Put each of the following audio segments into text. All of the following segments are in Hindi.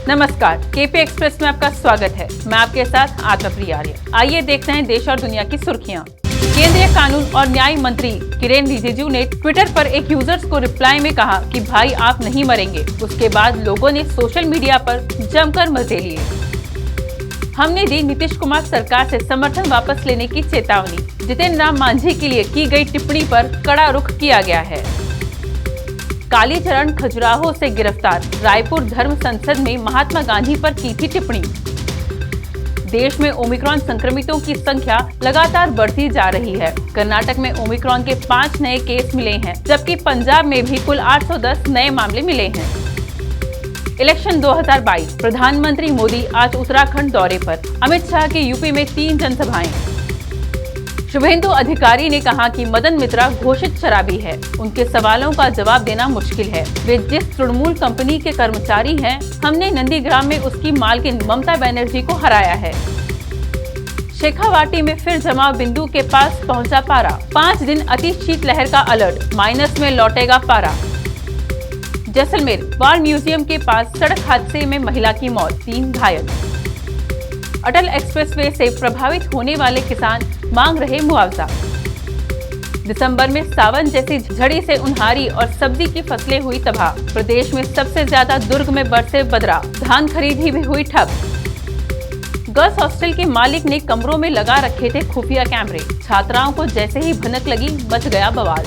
नमस्कार, केपी एक्सप्रेस में आपका स्वागत है। मैं आपके साथ आत्मप्रिया आर्य। आइए देखते हैं देश और दुनिया की सुर्खियां। केंद्रीय कानून और न्याय मंत्री किरेन रिजिजू ने ट्विटर पर एक यूजर्स को रिप्लाई में कहा कि भाई आप नहीं मरेंगे। उसके बाद लोगों ने सोशल मीडिया पर जमकर मजे लिए। हमने दी नीतीश कुमार सरकार से समर्थन वापस लेने की चेतावनी। जितेंद्र राम मांझी के लिए की गई टिप्पणी पर कड़ा रुख किया गया है। कालीचरण खजुराहो से गिरफ्तार, रायपुर धर्म संसद में महात्मा गांधी पर की थी टिप्पणी। देश में ओमिक्रॉन संक्रमितों की संख्या लगातार बढ़ती जा रही है। कर्नाटक में ओमिक्रॉन के 5 नए केस मिले हैं, जबकि पंजाब में भी कुल 810 नए मामले मिले हैं। इलेक्शन 2022, प्रधानमंत्री मोदी आज उत्तराखंड दौरे पर। अमित शाह की यूपी में 3 जनसभाएं। शुभेंदु अधिकारी ने कहा कि मदन मित्रा घोषित शराबी है। उनके सवालों का जवाब देना मुश्किल है। वे जिस तृणमूल कंपनी के कर्मचारी हैं, हमने नंदीग्राम में उसकी मालकिन ममता बनर्जी को हराया है। शेखावाटी में फिर जमाव बिंदु के पास पहुंचा पारा। 5 दिन अति शीतलहर का अलर्ट, माइनस में लौटेगा पारा। जैसलमेर वार म्यूजियम के पास सड़क हादसे में महिला की मौत, 3 घायल। अटल एक्सप्रेसवे से प्रभावित होने वाले किसान मांग रहे मुआवजा। दिसंबर में सावन जैसी झड़ी से उन्हारी और सब्जी की फसलें हुई तबाह। प्रदेश में सबसे ज्यादा दुर्ग में बरसे बदरा, धान खरीदी भी हुई ठप। गर्ल्स हॉस्टल के मालिक ने कमरों में लगा रखे थे खुफिया कैमरे। छात्राओं को जैसे ही भनक लगी, मच गया बवाल।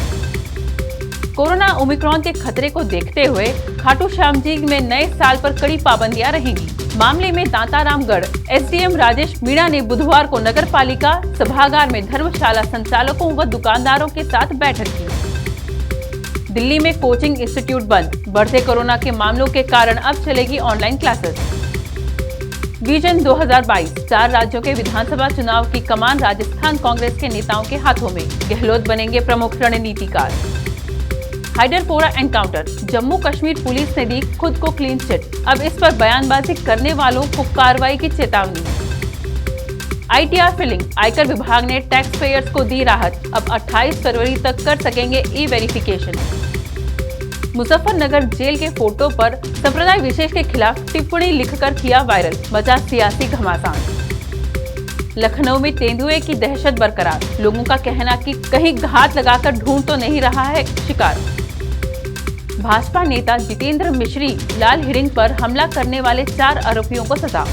कोरोना ओमिक्रॉन के खतरे को देखते हुए खाटू श्याम जी में नए साल पर कड़ी पाबंदियां रहेंगी। मामले में दांतारामगढ़ एसडीएम राजेश मीणा ने बुधवार को नगर पालिका सभागार में धर्मशाला संचालकों व दुकानदारों के साथ बैठक की। दिल्ली में कोचिंग इंस्टीट्यूट बंद, बढ़ते कोरोना के मामलों के कारण अब चलेगी ऑनलाइन क्लासेस। विजन 2022, 4 राज्यों के विधानसभा चुनाव की कमान राजस्थान कांग्रेस के नेताओं के हाथों में। गहलोत बनेंगे प्रमुख रणनीतिकार। हाइडरपोरा एनकाउंटर, जम्मू कश्मीर पुलिस ने दी खुद को क्लीन चिट। अब इस पर बयानबाजी करने वालों को कार्रवाई की चेतावनी। आईटीआर फिलिंग, आयकर विभाग ने टैक्स पेयर्स को दी राहत। अब 28 फरवरी तक कर सकेंगे ई वेरिफिकेशन। मुजफ्फरनगर जेल के फोटो पर संप्रदाय विशेष के खिलाफ टिप्पणी लिखकर किया वायरल, बचा सियासी घमासान। लखनऊ में तेंदुए की दहशत बरकरार, लोगों का कहना कि कहीं घात लगाकर ढूंढ तो नहीं रहा है शिकार। भाजपा नेता जितेंद्र मिश्री लाल हिरिंग पर हमला करने वाले 4 आरोपियों को सजा।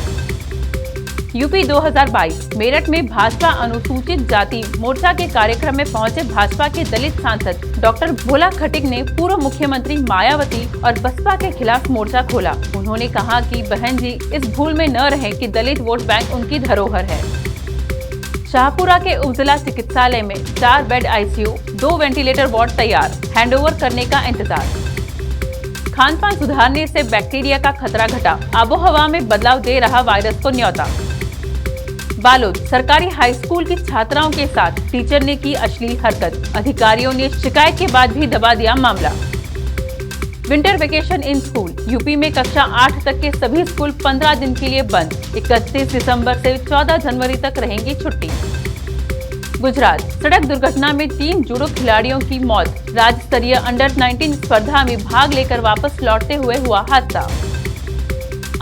यूपी 2022, मेरठ में भाजपा अनुसूचित जाति मोर्चा के कार्यक्रम में पहुंचे भाजपा के दलित सांसद डॉक्टर भोला खटिक ने पूर्व मुख्यमंत्री मायावती और बसपा के खिलाफ मोर्चा खोला। उन्होंने कहा कि बहन जी इस भूल में न रहें कि दलित वोट बैंक उनकी धरोहर है। शाहपुरा के उपजिला चिकित्सालय में 4 बेड आईसीयू, 2 वेंटिलेटर वार्ड तैयार, हैंडओवर करने का इंतजार। खान पान सुधारने से बैक्टीरिया का खतरा घटा, आबोहवा में बदलाव दे रहा वायरस को न्योता। बालोद, सरकारी हाई स्कूल की छात्राओं के साथ टीचर ने की अश्लील हरकत, अधिकारियों ने शिकायत के बाद भी दबा दिया मामला। Winter vacation in school, UP में कक्षा 8 तक के सभी स्कूल 15 दिन के लिए बंद। 31 दिसंबर से 14 जनवरी तक रहेंगी छुट्टी। गुजरात, सड़क दुर्घटना में 3 जूडो खिलाड़ियों की मौत। राज्य स्तरीय अंडर 19 स्पर्धा में भाग लेकर वापस लौटते हुए हुआ हादसा।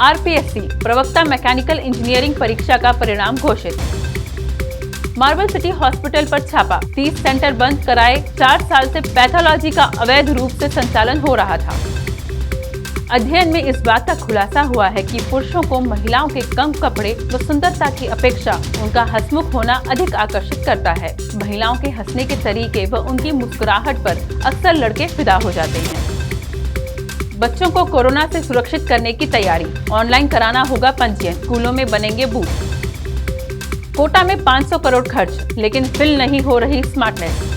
आरपीएससी, प्रवक्ता मैकेनिकल इंजीनियरिंग परीक्षा का परिणाम घोषित। मार्बल सिटी हॉस्पिटल पर छापा, 30 सेंटर बंद कराए। 4 साल से पैथोलॉजी का अवैध रूप से संचालन हो रहा था। अध्ययन में इस बात का खुलासा हुआ है कि पुरुषों को महिलाओं के कम कपड़े व सुंदरता की अपेक्षा उनका हंसमुख होना अधिक आकर्षित करता है। महिलाओं के हंसने के तरीके व उनकी मुस्कुराहट पर अक्सर लड़के फिदा हो जाते हैं। बच्चों को कोरोना से सुरक्षित करने की तैयारी, ऑनलाइन कराना होगा पंजीयन, स्कूलों में बनेंगे बूथ। कोटा में 500 करोड़ खर्च, लेकिन फिल नहीं हो रही स्मार्टनेस।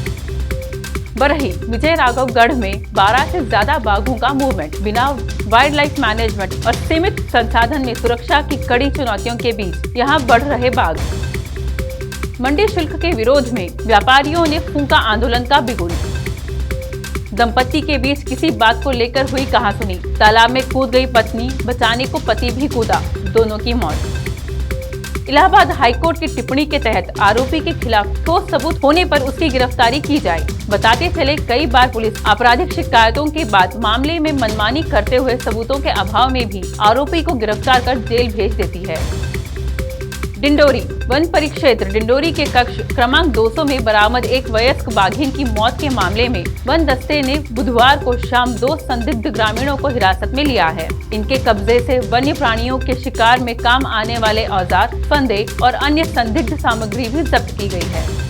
बरही, विजय राघवगढ़ में 12 से ज्यादा बाघों का मूवमेंट, बिना वाइल्ड लाइफ मैनेजमेंट और सीमित संसाधन में सुरक्षा की कड़ी चुनौतियों के बीच यहां बढ़ रहे बाघ। मंडी शुल्क के विरोध में व्यापारियों ने फूंका आंदोलन का बिगुल। दंपति के बीच किसी बात को लेकर हुई कहासुनी, तालाब में कूद गई पत्नी, बचाने को पति भी कूदा, दोनों की मौत। इलाहाबाद हाईकोर्ट की टिप्पणी के तहत आरोपी के खिलाफ ठोस सबूत होने पर उसकी गिरफ्तारी की जाए। बताते चले, कई बार पुलिस आपराधिक शिकायतों के बाद मामले में मनमानी करते हुए सबूतों के अभाव में भी आरोपी को गिरफ्तार कर जेल भेज देती है। डिंडोरी वन परिक्षेत्र डिंडोरी के कक्ष क्रमांक 200 में बरामद एक वयस्क बाघिन की मौत के मामले में वन दस्ते ने बुधवार को शाम 2 संदिग्ध ग्रामीणों को हिरासत में लिया है। इनके कब्जे से वन्य प्राणियों के शिकार में काम आने वाले औजार, फंदे और अन्य संदिग्ध सामग्री भी जब्त की गई है।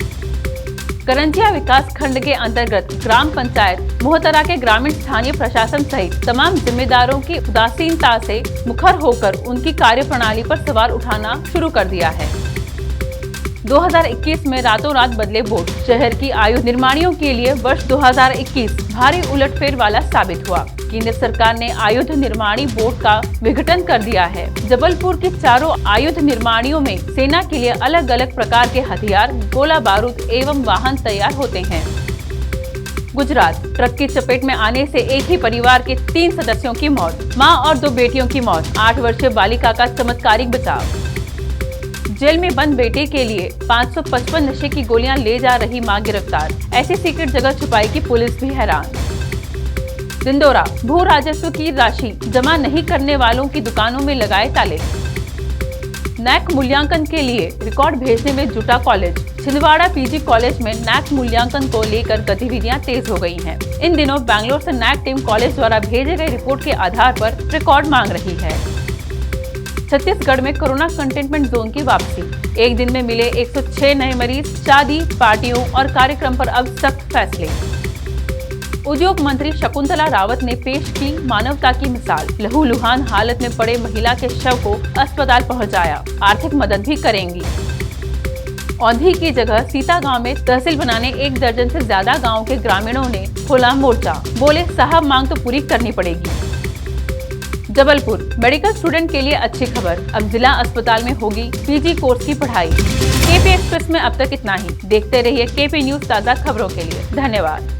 करंजिया विकास खंड के अंतर्गत ग्राम पंचायत मोहतरा के ग्रामीण स्थानीय प्रशासन सहित तमाम जिम्मेदारों की उदासीनता से मुखर होकर उनकी कार्यप्रणाली पर सवाल उठाना शुरू कर दिया है। 2021 में रातों रात बदले बोर्ड शहर की आयुध निर्माणियों के लिए वर्ष 2021 भारी उलटफेर वाला साबित हुआ। केंद्र सरकार ने आयुध निर्माणी बोर्ड का विघटन कर दिया है। जबलपुर के चारों आयुध निर्माणियों में सेना के लिए अलग अलग प्रकार के हथियार, गोला बारूद एवं वाहन तैयार होते हैं। गुजरात ट्रक की चपेट में आने से एक ही परिवार के 3 सदस्यों की मौत, मां और 2 बेटियों की मौत, 8 वर्षीय बालिका का चमत्कारिक बचाव। जेल में बंद बेटे के लिए 555 नशे की गोलियां ले जा रही मां गिरफ्तार, ऐसी सीक्रेट जगह छुपाई की पुलिस भी हैरान। दिंदोरा भू राजस्व की राशि जमा नहीं करने वालों की दुकानों में लगाए ताले। नैक मूल्यांकन के लिए रिकॉर्ड भेजने में जुटा कॉलेज। छिंदवाड़ा पीजी कॉलेज में नैक मूल्यांकन को लेकर गतिविधियां तेज हो गई हैं। इन दिनों बैंगलोर से नैक टीम कॉलेज द्वारा भेजे गए रिपोर्ट के आधार पर रिकॉर्ड मांग रही है। छत्तीसगढ़ में कोरोना कंटेनमेंट जोन की वापसी। एक दिन में मिले 106 नए मरीज। शादी, पार्टियों और कार्यक्रम पर अब सख्त फैसले। उद्योग मंत्री शकुंतला रावत ने पेश की मानवता की मिसाल। लहूलुहान हालत में पड़े महिला के शव को अस्पताल पहुंचाया, आर्थिक मदद भी करेंगी। औंधी की जगह सीता गांव में तहसील बनाने 1 दर्जन से ज्यादा गांव के ग्रामीणों ने खोला मोर्चा। बोले, साहब मांग तो पूरी करनी पड़ेगी। जबलपुर मेडिकल स्टूडेंट के लिए अच्छी खबर, अब जिला अस्पताल में होगी पीजी कोर्स की पढ़ाई। केपी एक्सप्रेस में अब तक इतना ही। देखते रहिए केपी न्यूज ताज़ा खबरों के लिए। धन्यवाद।